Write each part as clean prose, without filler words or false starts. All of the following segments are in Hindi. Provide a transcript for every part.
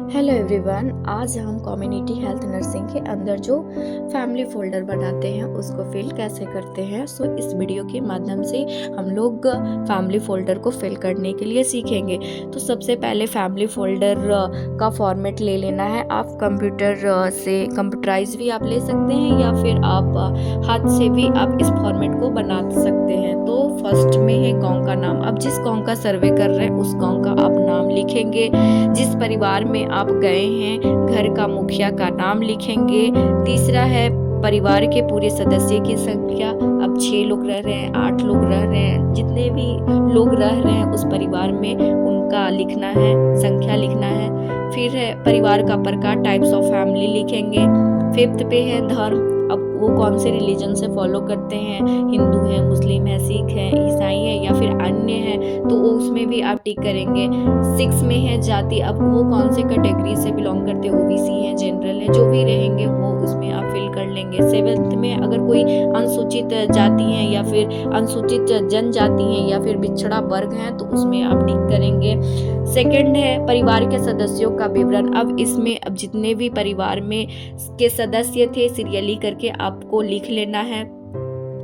हेलो एवरीवन, आज हम कम्युनिटी हेल्थ नर्सिंग के अंदर जो फैमिली फोल्डर बनाते हैं उसको फिल कैसे करते हैं। सो इस वीडियो के माध्यम से हम लोग फैमिली फोल्डर को फिल करने के लिए सीखेंगे। तो सबसे पहले फैमिली फोल्डर का फॉर्मेट ले लेना है। आप कंप्यूटर से कंप्यूटराइज भी आप ले सकते हैं या फिर आप हाथ से भी आप इस फॉर्मेट को बना सकते हैं। तो फर्स्ट में है गांव का नाम। अब जिस गांव का सर्वे कर रहे हैं उस गांव का आप नाम लिखेंगे। जिस परिवार में आप गए हैं घर का मुखिया का नाम लिखेंगे। तीसरा है परिवार के पूरे सदस्य की संख्या। अब 6 लोग रह रहे हैं, 8 लोग रह रहे हैं, जितने भी लोग रह रहे हैं उस परिवार में उनका लिखना है, संख्या लिखना है। फिर है परिवार का प्रकार, टाइप्स ऑफ फैमिली लिखेंगे। फिफ्थ पे है धर्म। अब वो कौन से रिलीजन से फॉलो करते हैं, हिंदू है, मुस्लिम है, सिख है, ईसाई है या फिर अन्य है, तो उसमें भी आप टिक करेंगे। 6 में है जाति। अब वो कौन से कैटेगरी से बिलोंग करते हैं, ओबीसी है, जनरल है, जो भी रहेंगे वो उसमें आप फिल कर लेंगे। 7th में अगर कोई अनुसूचित जाति है या फिर अनुसूचित जनजाति है या फिर पिछड़ा वर्ग है तो उसमें आप टिक करेंगे। सेकंड है परिवार के सदस्यों का विवरण। अब इसमें अब जितने भी परिवार में के सदस्य थे सीरियली करके आपको लिख लेना है।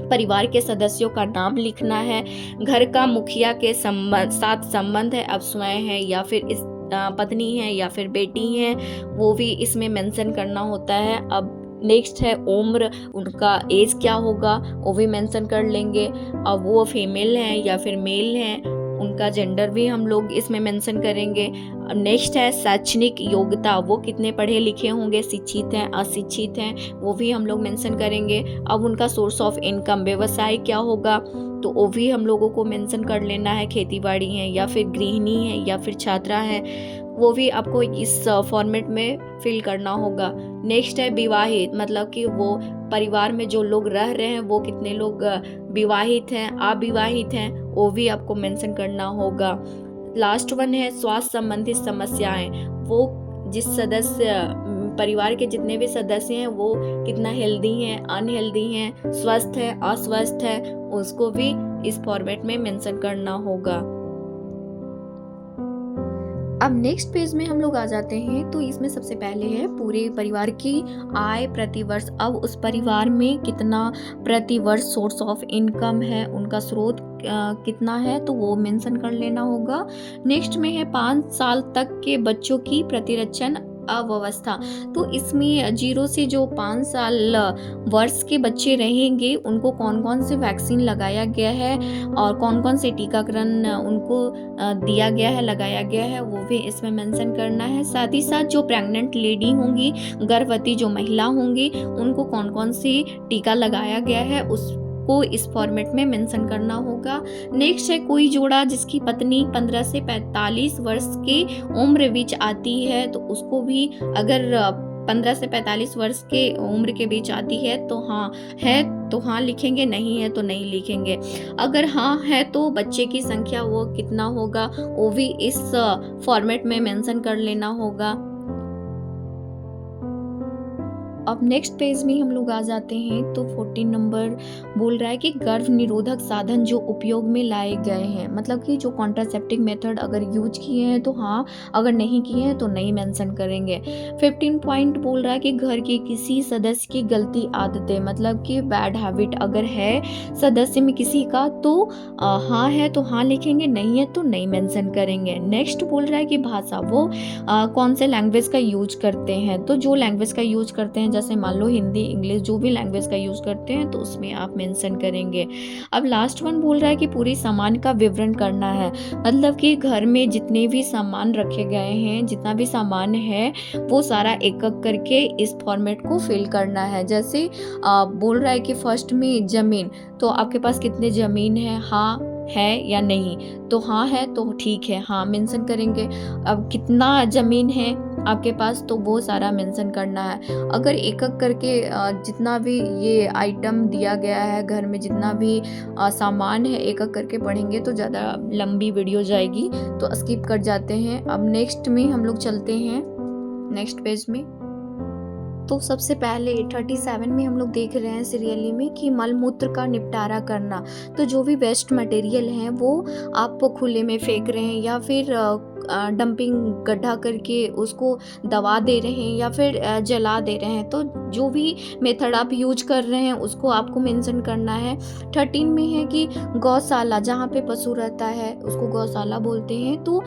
परिवार के सदस्यों का नाम लिखना है। घर का मुखिया के साथ संबंध है, अब स्वयं है या फिर इस पत्नी है या फिर बेटी है, वो भी इसमें मेंशन करना होता है। अब नेक्स्ट है उम्र, उनका एज क्या होगा वो भी मेंशन कर लेंगे। अब वो फीमेल है या फिर मेल है, उनका जेंडर भी हम लोग इसमें मेंशन करेंगे। नेक्स्ट है शैक्षणिक योग्यता, वो कितने पढ़े लिखे होंगे, शिक्षित हैं, अशिक्षित हैं, वो भी हम लोग मेंशन करेंगे। अब उनका सोर्स ऑफ इनकम, व्यवसाय क्या होगा, तो वो भी हम लोगों को मेंशन कर लेना है। खेतीबाड़ी है या फिर गृहिणी है या फिर छात्रा है, वो भी आपको इस फॉर्मेट में फिल करना होगा। नेक्स्ट है विवाहित, मतलब कि वो परिवार में जो लोग रह रहे हैं वो कितने लोग विवाहित हैं, अविवाहित हैं, वो भी आपको मेंशन करना होगा। लास्ट वन है स्वास्थ्य संबंधित समस्याएं, वो जिस सदस्य परिवार के जितने भी सदस्य हैं वो कितना हेल्दी हैं, अनहेल्दी हैं, स्वस्थ है, अस्वस्थ है, उसको भी इस फॉर्मेट में मेंशन करना होगा। अब नेक्स्ट पेज में हम लोग आ जाते हैं। तो इसमें सबसे पहले है पूरे परिवार की आय प्रति वर्ष। अब उस परिवार में कितना प्रति वर्ष सोर्स ऑफ इनकम है, उनका स्रोत कितना है, तो वो मेंशन कर लेना होगा। नेक्स्ट में है 5 साल तक के बच्चों की प्रतिरक्षण अवस्था। तो इसमें 0 से जो 5 साल वर्ष के बच्चे रहेंगे उनको कौन कौन से वैक्सीन लगाया गया है और कौन कौन से टीकाकरण उनको दिया गया है, लगाया गया है, वो भी इसमें मेंशन करना है। साथ ही साथ जो प्रेग्नेंट लेडी होंगी, गर्भवती जो महिला होंगी, उनको कौन कौन सी टीका लगाया गया है उसको इस फॉर्मेट में मेंशन करना होगा। नेक्स्ट है कोई जोड़ा जिसकी पत्नी 15 से 45 वर्ष की उम्र बीच आती है, तो उसको भी अगर 15 से 45 वर्ष के उम्र के बीच आती है तो हाँ है तो हाँ लिखेंगे, नहीं है तो नहीं लिखेंगे। अगर हाँ है तो बच्चे की संख्या वो कितना होगा वो भी इस फॉर्मेट में मेंशन कर लेना होगा। अब नेक्स्ट पेज में हम लोग आ जाते हैं। तो 14 नंबर बोल रहा है कि गर्भ निरोधक साधन जो उपयोग में लाए गए हैं, मतलब कि जो कॉन्ट्रासेप्टिव मेथड अगर यूज किए हैं तो हाँ, अगर नहीं किए हैं तो नहीं मेंशन करेंगे। 15 पॉइंट बोल रहा है कि घर के किसी सदस्य की गलती आदतें, मतलब कि बैड हैबिट अगर है सदस्य में किसी का तो हाँ है तो हाँ लिखेंगे, नहीं है तो नहीं मेंशन करेंगे। नेक्स्ट बोल रहा है कि भाषा, वो कौन से लैंग्वेज का यूज करते हैं, तो जो लैंग्वेज का यूज करते हैं जैसे मान लो हिंदी, इंग्लिश, जो भी लैंग्वेज का यूज करते हैं तो उसमें आप मेंशन करेंगे। अब लास्ट वन बोल रहा है कि पूरी सामान का विवरण करना है, मतलब कि घर में जितने भी सामान रखे गए हैं, जितना भी सामान है वो सारा एक एक करके इस फॉर्मेट को फिल करना है। जैसे बोल रहा है कि फर्स्ट में जमीन, तो आपके पास कितने जमीन है, हाँ है या नहीं, तो हाँ है तो ठीक है, हाँ मेंशन करेंगे। अब कितना जमीन है आपके पास, तो वो सारा मेंशन करना है। अगर एक एक करके जितना भी ये आइटम दिया गया है घर में, जितना भी सामान है, एक एक करके पढ़ेंगे तो ज़्यादा लंबी वीडियो जाएगी, तो स्किप कर जाते हैं। अब नेक्स्ट में हम लोग चलते हैं नेक्स्ट पेज में। तो सबसे पहले 37 में हम लोग देख रहे हैं सीरियली में कि मलमूत्र का निपटारा करना। तो जो भी वेस्ट मटेरियल हैं वो आप खुले में फेंक रहे हैं या फिर डंपिंग गड्ढा करके उसको दबा दे रहे हैं या फिर जला दे रहे हैं। तो जो भी मेथड आप यूज कर रहे हैं उसको आपको मेंशन करना है। 13 में है कि गौशाला, जहाँ पे पशु रहता है उसको गौशाला बोलते हैं। तो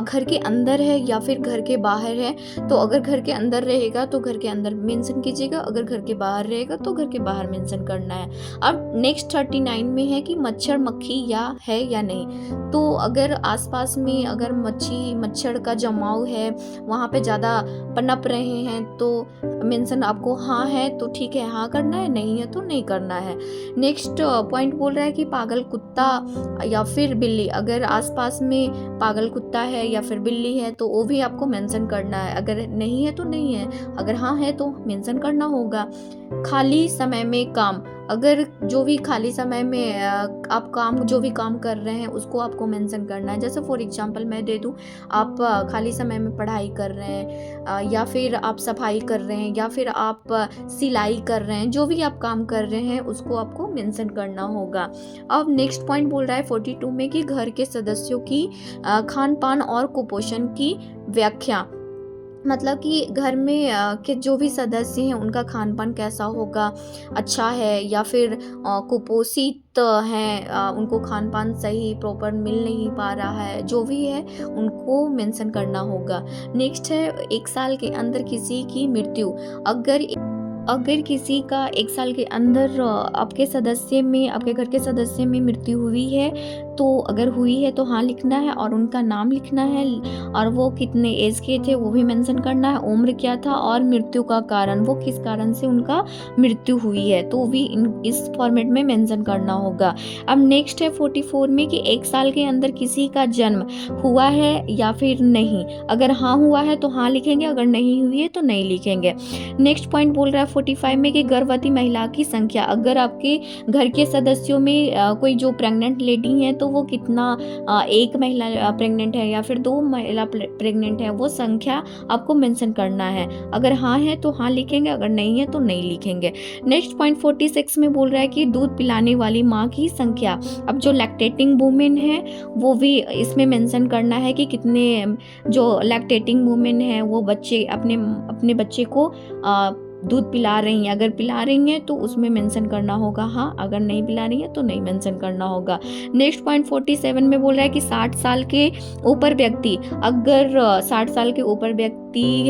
घर के अंदर है या फिर घर के बाहर है, तो अगर घर के अंदर रहेगा तो घर के अंदर मेंशन कीजिएगा, अगर घर के बाहर रहेगा तो घर के बाहर मेंशन करना है। अब नेक्स्ट 39 में है कि मच्छर मक्खी या है या नहीं। तो अगर आसपास में अगर मच्छर का जमाव है, वहाँ पे ज़्यादा पनप रहे हैं, तो मेंशन आपको हाँ है तो ठीक है हाँ करना है, नहीं है तो नहीं करना है। नेक्स्ट पॉइंट बोल रहा है कि पागल कुत्ता या फिर बिल्ली, अगर आसपास में पागल कुत्ता है या फिर बिल्ली है तो वो भी आपको मेंशन करना है, अगर नहीं है तो नहीं है, अगर हाँ है तो मेंशन करना होगा। खाली समय में काम, अगर जो भी खाली समय में आप जो भी काम कर रहे हैं उसको आपको मेंशन करना है। जैसे फॉर एग्जांपल मैं दे दूं, आप खाली समय में पढ़ाई कर रहे हैं या फिर आप सफाई कर रहे हैं या फिर आप सिलाई कर रहे हैं, जो भी आप काम कर रहे हैं उसको आपको मेंशन करना होगा। अब नेक्स्ट पॉइंट बोल रहा है 42 में कि घर के सदस्यों की खान पान और कुपोषण की व्याख्या, मतलब कि घर में के जो भी सदस्य हैं उनका खान पान कैसा होगा, अच्छा है या फिर कुपोषित हैं, उनको खान पान सही प्रॉपर मिल नहीं पा रहा है, जो भी है उनको मेंशन करना होगा। नेक्स्ट है 1 साल के अंदर किसी की मृत्यु, अगर किसी का 1 साल के अंदर आपके घर के सदस्य में मृत्यु हुई है, तो अगर हुई है तो हाँ लिखना है और उनका नाम लिखना है और वो कितने एज के थे वो भी मेंशन करना है, उम्र क्या था और मृत्यु का कारण, वो किस कारण से उनका मृत्यु हुई है, तो भी इस फॉर्मेट में मेंशन करना होगा। अब नेक्स्ट है 44 में कि 1 साल के अंदर किसी का जन्म हुआ है या फिर नहीं, अगर हाँ हुआ है तो हाँ लिखेंगे, अगर नहीं हुई है तो नहीं लिखेंगे। नेक्स्ट पॉइंट बोल रहा है 45 में कि गर्भवती महिला की संख्या, अगर आपके घर के सदस्यों में कोई जो प्रेग्नेंट लेडी है तो वो कितना, एक महिला प्रेग्नेंट है या फिर 2 महिला प्रेग्नेंट है, वो संख्या आपको मेंशन करना है, अगर हाँ है तो हाँ लिखेंगे, अगर नहीं है तो नहीं लिखेंगे। नेक्स्ट पॉइंट 46 में बोल रहा है कि दूध पिलाने वाली माँ की संख्या, अब जो लैक्टेटिंग वुमेन है वो भी इसमें मेंशन करना है कि कितने जो लैक्टेटिंग वुमेन है वो बच्चे अपने बच्चे को दूध पिला रही हैं, अगर पिला रही हैं तो उसमें मेंशन करना होगा हाँ, अगर नहीं पिला रही है तो नहीं मेंशन करना होगा। नेक्स्ट पॉइंट 47 में बोल रहा है कि 60 साल के ऊपर व्यक्ति, अगर 60 साल के ऊपर व्यक्ति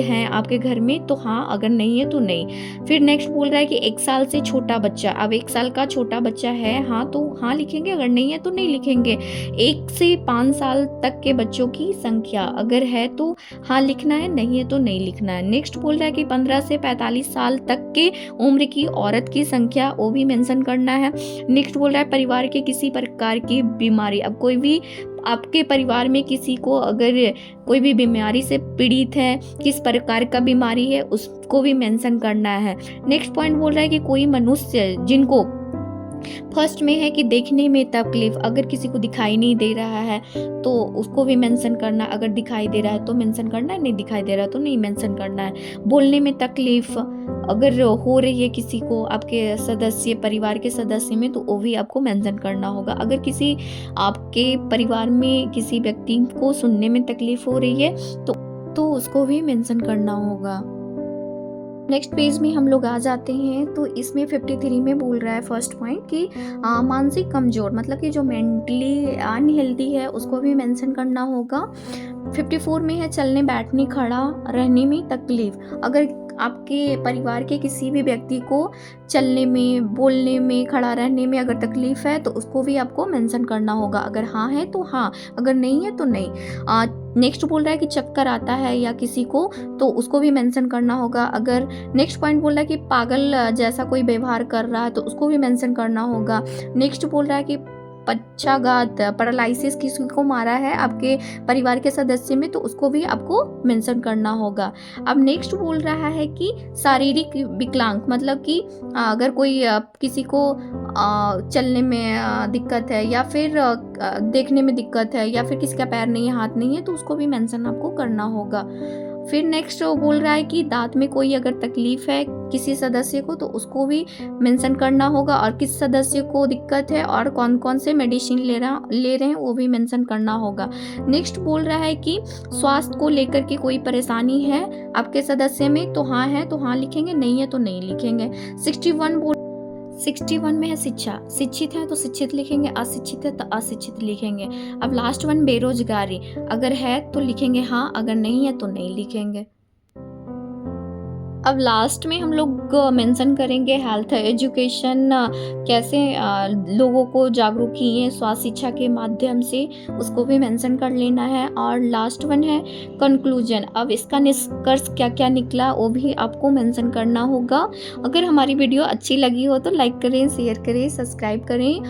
हैं आपके घर में तो हाँ, अगर नहीं है तो नहीं। फिर नेक्स्ट बोल रहा है कि 1 साल से छोटा बच्चा, अब 1 साल का छोटा बच्चा है हाँ तो हाँ लिखेंगे, अगर नहीं है तो नहीं लिखेंगे। 1 से 5 साल तक के बच्चों की संख्या, अगर है तो हाँ लिखना है, नहीं है तो नहीं लिखना है। नेक्स्ट बोल रहा है कि 15 से 45 साल तक के उम्र की औरत की संख्या, वो भी मेंशन करना है। नेक्स्ट बोल रहा है परिवार के किसी प्रकार की बीमारी, अब कोई भी आपके परिवार में किसी को अगर कोई भी बीमारी से पीड़ित है, किस प्रकार का बीमारी है उसको भी मेंशन करना है। नेक्स्ट पॉइंट बोल रहा है कि कोई मनुष्य जिनको, फर्स्ट में है कि देखने में तकलीफ, अगर किसी को दिखाई नहीं दे रहा है तो उसको भी मेंशन करना, अगर दिखाई दे रहा है तो मेंशन करना है, नहीं दिखाई दे रहा है तो नहीं मेंशन करना है। बोलने में तकलीफ अगर हो रही है किसी को आपके सदस्य, परिवार के सदस्य में, तो वो भी आपको मेंशन करना होगा। अगर किसी आपके परिवार में किसी व्यक्ति को सुनने में तकलीफ हो रही है तो उसको भी मेंशन करना होगा। नेक्स्ट पेज में हम लोग आ जाते हैं, तो इसमें 53 में बोल रहा है फर्स्ट पॉइंट कि मानसिक कमजोर, मतलब कि जो मेंटली अनहेल्दी है उसको भी मेंशन करना होगा। 54 में है चलने बैठने खड़ा रहने में तकलीफ, अगर आपके परिवार के किसी भी व्यक्ति को चलने में, बोलने में, खड़ा रहने में अगर तकलीफ है तो उसको भी आपको मेंशन करना होगा, अगर हाँ है तो हाँ, अगर नहीं है तो नहीं। नेक्स्ट बोल रहा है कि चक्कर आता है या किसी को, तो उसको भी मेंशन करना होगा। अगर नेक्स्ट पॉइंट बोल रहा है कि पागल जैसा कोई व्यवहार कर रहा है तो उसको भी मेंशन करना होगा। नेक्स्ट बोल रहा है कि पक्षाघात, पैरालिसिस किसी को मारा है आपके परिवार के सदस्य में, तो उसको भी आपको मेंशन करना होगा। अब नेक्स्ट बोल रहा है कि शारीरिक विकलांग, मतलब कि अगर कोई किसी को चलने में दिक्कत है या फिर देखने में दिक्कत है या फिर किसी का पैर नहीं है, हाथ नहीं है, तो उसको भी मेंशन आपको करना होगा। फिर नेक्स्ट वो बोल रहा है कि दाँत में कोई अगर तकलीफ़ है किसी सदस्य को तो उसको भी मेंशन करना होगा, और किस सदस्य को दिक्कत है और कौन-कौन से मेडिसिन ले रहे हैं वो भी मेंशन करना होगा। नेक्स्ट बोल रहा है कि स्वास्थ्य को लेकर के कोई परेशानी है आपके सदस्य में, तो हाँ है तो हाँ लिखेंगे, नहीं है तो नहीं लिखेंगे। 61 में है शिक्षा, शिक्षित है तो शिक्षित लिखेंगे, अशिक्षित है तो अशिक्षित लिखेंगे। अब लास्ट वन बेरोजगारी, अगर है तो लिखेंगे हाँ, अगर नहीं है तो नहीं लिखेंगे। अब लास्ट में हम लोग मेंशन करेंगे हेल्थ एजुकेशन, कैसे लोगों को जागरूक किए स्वास्थ्य शिक्षा के माध्यम से, उसको भी मेंशन कर लेना है। और लास्ट वन है कंक्लूजन, अब इसका निष्कर्ष क्या क्या निकला वो भी आपको मेंशन करना होगा। अगर हमारी वीडियो अच्छी लगी हो तो लाइक करें, शेयर करें, सब्सक्राइब करें।